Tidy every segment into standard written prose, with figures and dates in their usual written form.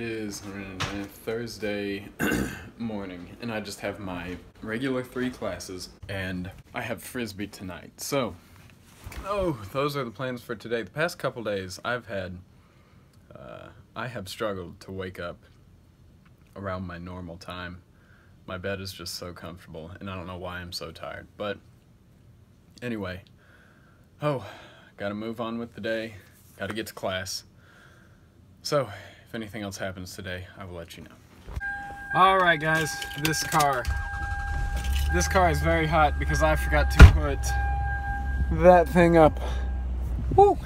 is Thursday morning, and I just have my regular 3 classes, and I have Frisbee tonight. So, those are the plans for today. The past couple days, I have struggled to wake up around my normal time. My bed is just so comfortable, and I don't know why I'm so tired. But anyway, gotta move on with the day. Gotta get to class. So, if anything else happens today, I will let you know. Alright guys, this car is very hot because I forgot to put that thing up. Woo!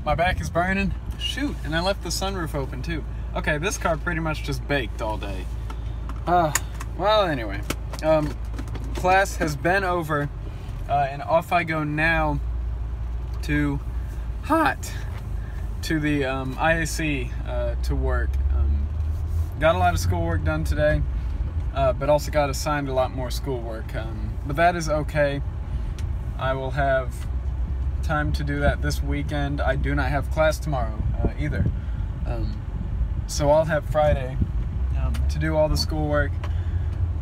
My back is burning. Shoot, and I left the sunroof open too. Okay, this car pretty much just baked all day. Well anyway, class has been over, and off I go now to the IAC to work. Got a lot of schoolwork done today, but also got assigned a lot more schoolwork. But that is okay. I will have time to do that this weekend. I do not have class tomorrow either. So I'll have Friday to do all the schoolwork.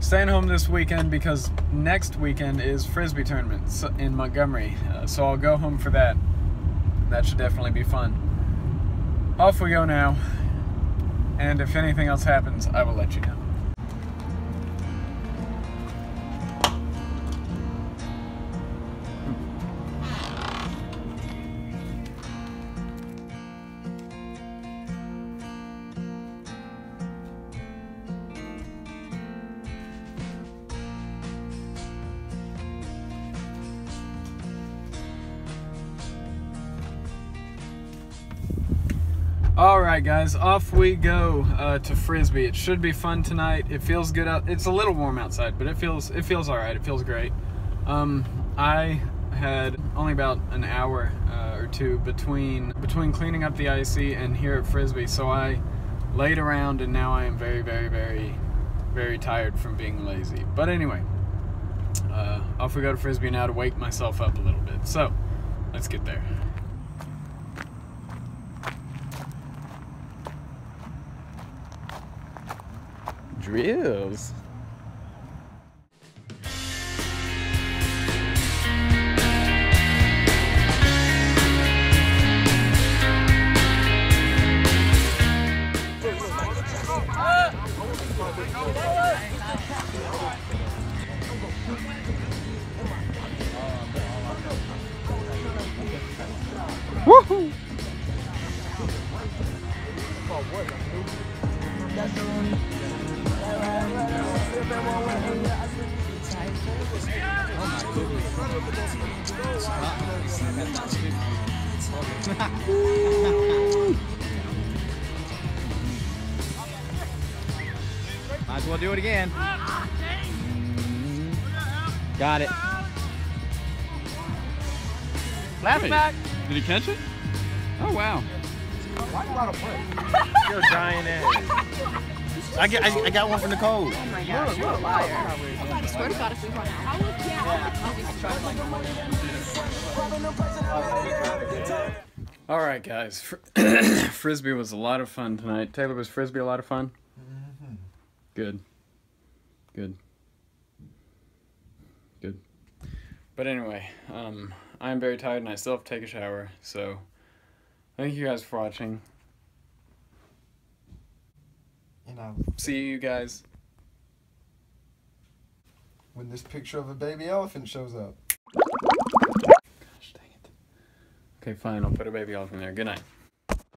Staying home this weekend because next weekend is Frisbee tournament in Montgomery. So I'll go home for that. That should definitely be fun. Off we go now, and if anything else happens, I will let you know. Alright guys, off we go to Frisbee. It should be fun tonight. It feels good out. It's a little warm outside, but it feels alright. It feels great. I had only about an hour or two between cleaning up the IC and here at Frisbee, so I laid around and now I am very, very, very, very tired from being lazy. But anyway, off we go to Frisbee now to wake myself up a little bit. So, let's get there. Drills. Woohoo! Might as well do it again. Got it. Last back. Did he catch it? Oh wow. You're a giant ass. I got one from Nicole. Oh my gosh, you're a liar. I swear to God if we run out. Alright guys, Frisbee was a lot of fun tonight. Taylor, was Frisbee a lot of fun? Mm-hmm. Good. But anyway, I'm very tired and I still have to take a shower, so thank you guys for watching. See you guys when this picture of a baby elephant shows up. Gosh dang it. Okay, fine, I'll put a baby elephant there. Good night.